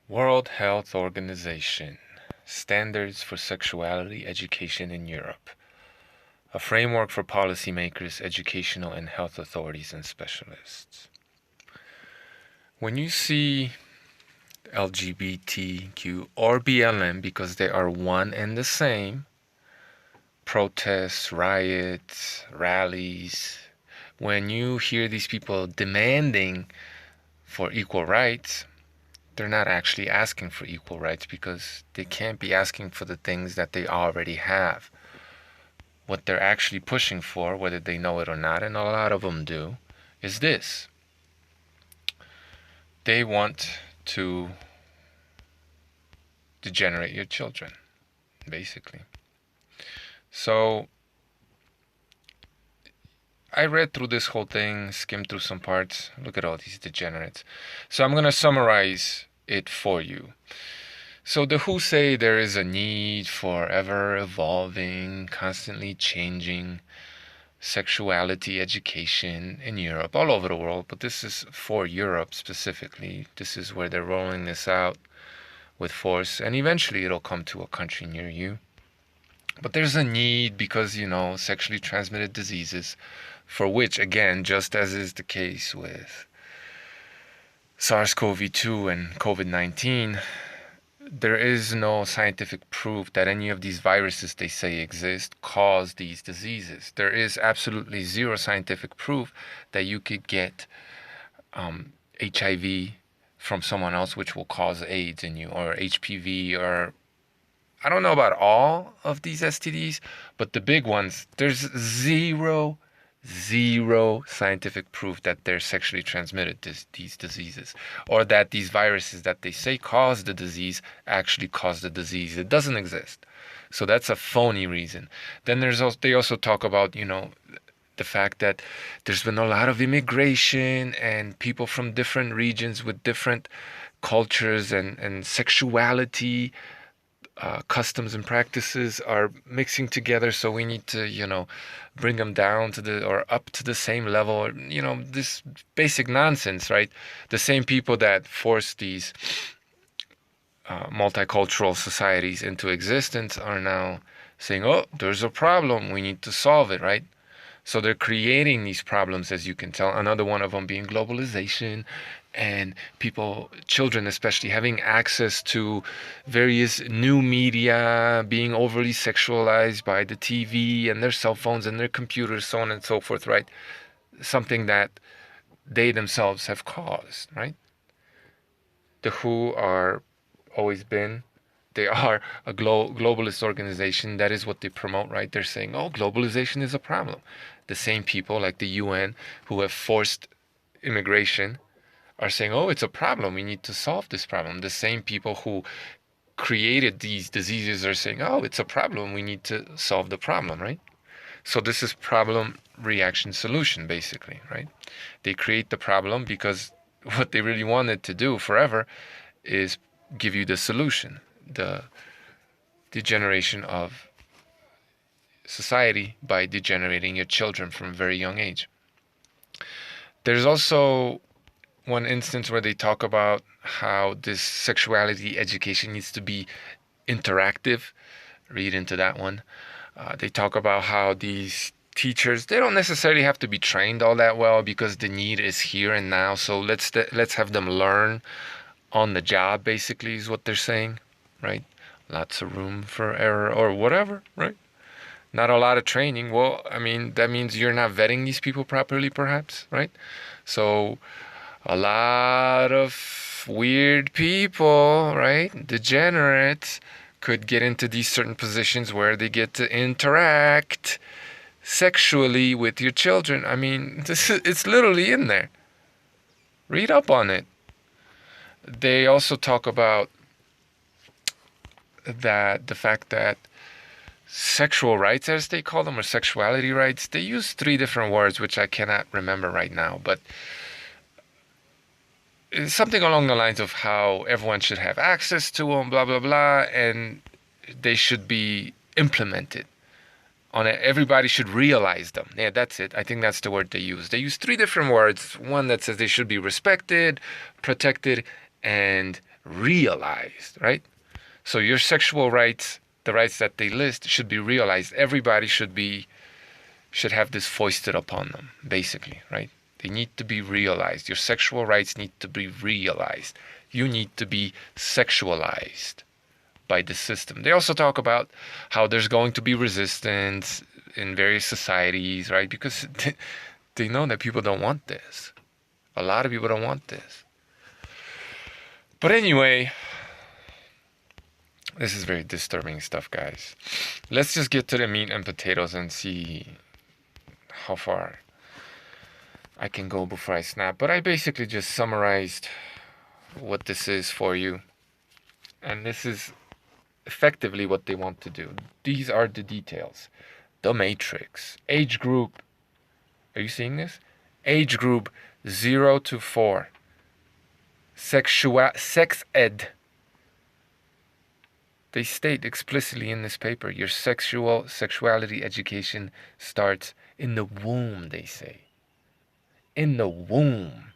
World Health Organization Standards for Sexuality Education in Europe. A framework for policymakers, educational and health authorities, and specialists. When you see LGBTQ or BLM, because they are one and the same, protests, riots, rallies, when you hear these people demanding for equal rights, they're not actually asking for equal rights because they can't be asking for the things that they already have. What they're actually pushing for, whether they know it or not, and a lot of them do, is this. They want to degenerate your children, basically. So I read through this whole thing, skimmed through some parts. Look at all these degenerates. So I'm going to summarize it for you. So the WHO say there is a need for ever evolving, constantly changing sexuality education in Europe, all over the world, but this is for Europe specifically. This is where they're rolling this out with force, and eventually it'll come to a country near you. But there's a need because, sexually transmitted diseases, for which, again, just as is the case with SARS-CoV-2 and COVID-19, there is no scientific proof that any of these viruses they say exist cause these diseases. There is absolutely zero scientific proof that you could get HIV from someone else, which will cause AIDS in you, or HPV, or I don't know about all of these STDs, but the big ones, there's zero scientific proof that they're sexually transmitted, these diseases, or that these viruses that they say cause the disease actually cause the disease. It doesn't exist. So that's a phony reason. Then they also talk about, the fact that there's been a lot of immigration and people from different regions with different cultures and sexuality customs and practices are mixing together, so we need to bring them down to or up to the same level, this basic nonsense, right? The same people that force these multicultural societies into existence are now saying, oh, there's a problem, we need to solve it, right? So they're creating these problems, as you can tell. Another one of them being globalization and people, children especially, having access to various new media, being overly sexualized by the TV and their cell phones and their computers, so on and so forth, right? Something that they themselves have caused, right? The WHO are always been. They are a globalist organization. That is what they promote, right? They're saying, oh, globalization is a problem. The same people like the UN who have forced immigration are saying, oh, it's a problem. We need to solve this problem. The same people who created these diseases are saying, oh, it's a problem. We need to solve the problem, right? So this is problem, reaction, solution, basically, right? They create the problem because what they really wanted to do forever is give you the solution, the degeneration of society by degenerating your children from a very young age. There's also one instance where they talk about how this sexuality education needs to be interactive. Read into that one. They talk about how these teachers, they don't necessarily have to be trained all that well because the need is here and now. So let's have them learn on the job, basically, is what they're saying, right? Lots of room for error or whatever, right? Not a lot of training. Well, I mean, that means you're not vetting these people properly, perhaps, right? So a lot of weird people, right? Degenerates could get into these certain positions where they get to interact sexually with your children. I mean, it's literally in there. Read up on it. They also talk about the fact that sexual rights, as they call them, or sexuality rights, they use 3 different words, which I cannot remember right now, but it's something along the lines of how everyone should have access to them, blah, blah, blah, and they should be implemented. Everybody should realize them. Yeah, that's it. I think that's the word they use. They use 3 different words. One that says they should be respected, protected, and realized, right? So your sexual rights, the rights that they list, should be realized. Everybody should have this foisted upon them, basically, right? They need to be realized. Your sexual rights need to be realized. You need to be sexualized by the system. They also talk about how there's going to be resistance in various societies, right? Because they know that people don't want this. A lot of people don't want this. But anyway, this is very disturbing stuff, guys. Let's just get to the meat and potatoes and see how far I can go before I snap. But I basically just summarized what this is for you. And this is effectively what they want to do. These are the details. The matrix. Age group. Are you seeing this? Age group 0 to 4. Sex ed. They state explicitly in this paper, your sexuality education starts in the womb, they say. In the womb.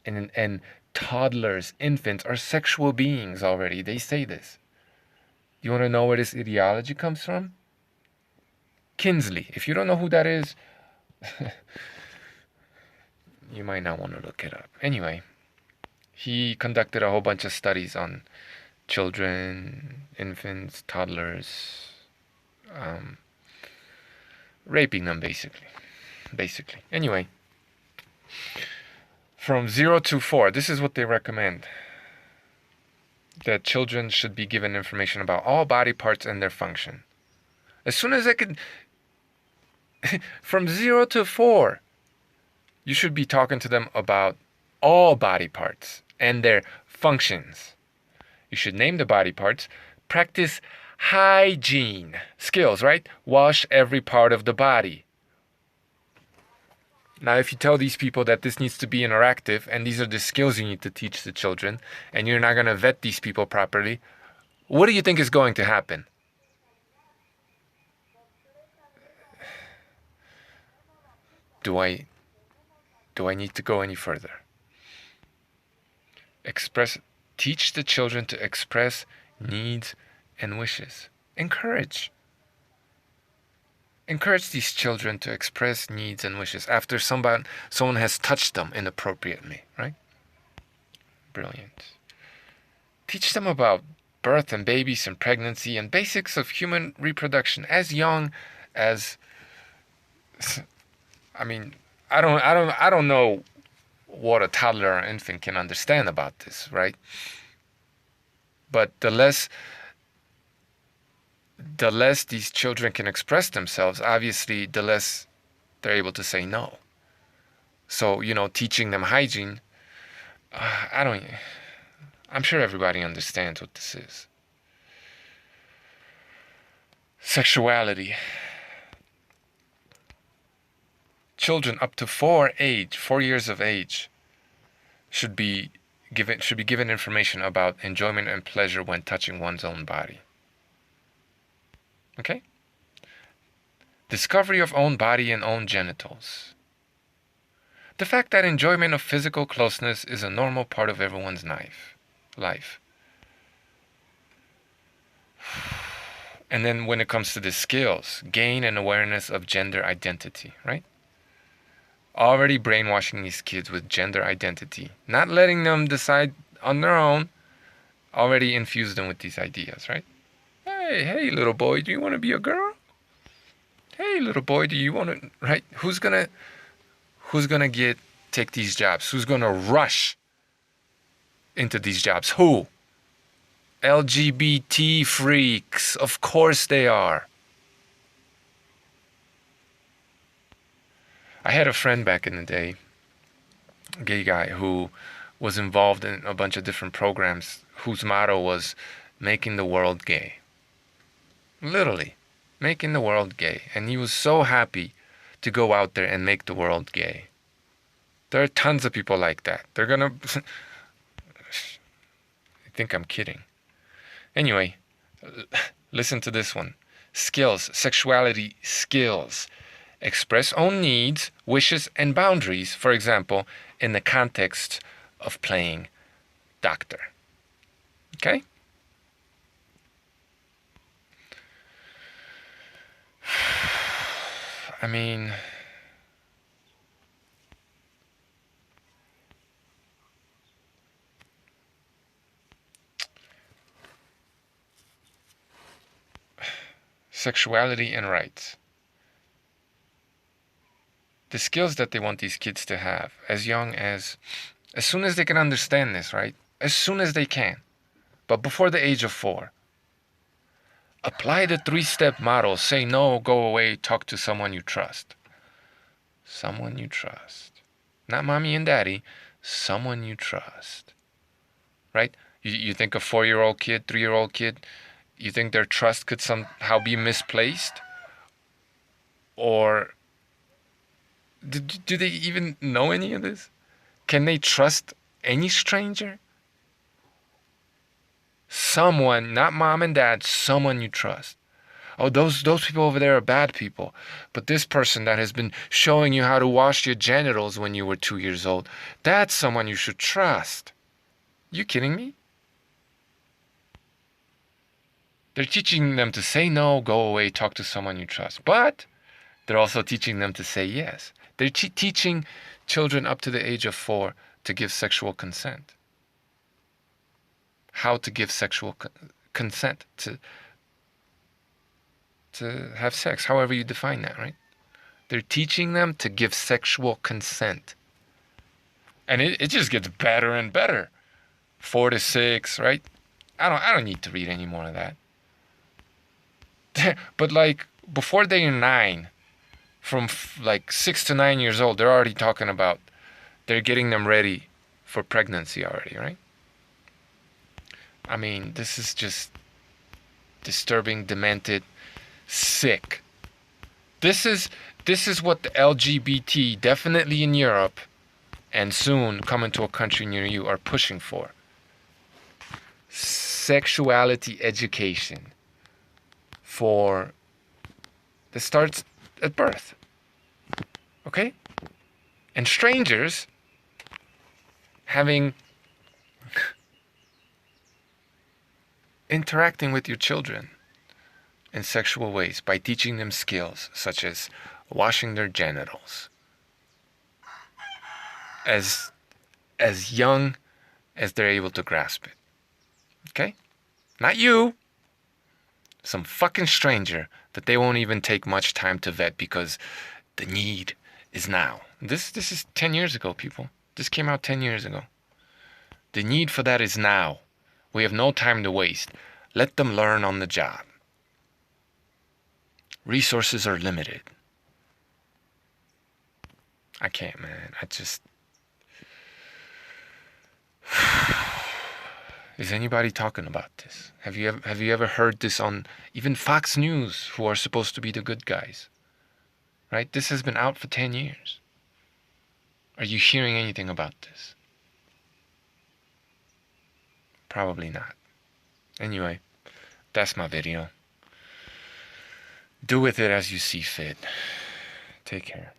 And toddlers, infants are sexual beings already. They say this. You want to know where this ideology comes from? Kinsley. If you don't know who that is, you might not want to look it up. Anyway, he conducted a whole bunch of studies on children, infants, toddlers, raping them, basically. Anyway, from 0 to 4, this is what they recommend. That children should be given information about all body parts and their function. As soon as I can, from 0 to 4, you should be talking to them about all body parts and their functions. You should name the body parts, practice hygiene skills, right? Wash every part of the body. Now, if you tell these people that this needs to be interactive and these are the skills you need to teach the children and you're not going to vet these people properly, what do you think is going to happen? Do I need to go any further? Teach the children to express needs and wishes. Encourage these children to express needs and wishes after someone has touched them inappropriately, right? Brilliant. Teach them about birth and babies and pregnancy and basics of human reproduction as young as, I mean, I don't know what a toddler or infant can understand about this, right? But the less these children can express themselves, obviously, the less they're able to say no. So, teaching them hygiene, I'm sure everybody understands what this is. Sexuality. Children up to 4 years of age should be given information about enjoyment and pleasure when touching one's own body. Okay? Discovery of own body and own genitals. The fact that enjoyment of physical closeness is a normal part of everyone's life. And then when it comes to the skills, gain an awareness of gender identity, right? Already brainwashing these kids with gender identity, not letting them decide on their own, already infuse them with these ideas, right? Hey, little boy, do you want to be a girl? Hey, little boy, do you want to, right? Who's gonna take these jobs? Who's gonna rush into these jobs? Who? LGBT freaks. Of course they are. I had a friend back in the day, a gay guy, who was involved in a bunch of different programs whose motto was making the world gay. Literally, making the world gay. And he was so happy to go out there and make the world gay. There are tons of people like that. They're gonna... I think I'm kidding. Anyway, listen to this one. Skills, sexuality skills. Express own needs, wishes, and boundaries, for example, in the context of playing doctor. Okay? I mean, sexuality and rights. The skills that they want these kids to have as soon as they can understand this, right? As soon as they can. But before the age of 4. Apply the 3-step model. Say no, go away, talk to someone you trust. Someone you trust. Not mommy and daddy, someone you trust. Right? You think a 4-year-old kid, 3-year-old kid, you think their trust could somehow be misplaced? Or do they even know any of this? Can they trust any stranger? Someone, not mom and dad, someone you trust. Oh, those people over there are bad people. But this person that has been showing you how to wash your genitals when you were 2 years old, that's someone you should trust. You kidding me? They're teaching them to say no, go away, talk to someone you trust. But they're also teaching them to say yes. They're teaching children up to the age of 4 to give sexual consent. How to give sexual consent to have sex, however you define that, right? They're teaching them to give sexual consent. And it just gets better and better. 4 to 6, right? I don't need to read any more of that. But like before they are 9, from like 6 to 9 years old, they're already talking about, they're getting them ready for pregnancy already, right? I mean, this is just disturbing, demented, sick. This is what the LGBT, definitely in Europe, and soon coming to a country near you, are pushing for. Sexuality education that starts at birth. Okay? And strangers interacting with your children in sexual ways by teaching them skills such as washing their genitals as young as they're able to grasp it. Okay? Not you. Some fucking stranger that they won't even take much time to vet because the need is now. This is 10 years ago, people. This came out 10 years ago. The need for that is now. We have no time to waste. Let them learn on the job. Resources are limited. I can't, man. Is anybody talking about this? Have you ever heard this on even Fox News, who are supposed to be the good guys? Right? This has been out for 10 years. Are you hearing anything about this? Probably not. Anyway, that's my video. Do with it as you see fit. Take care.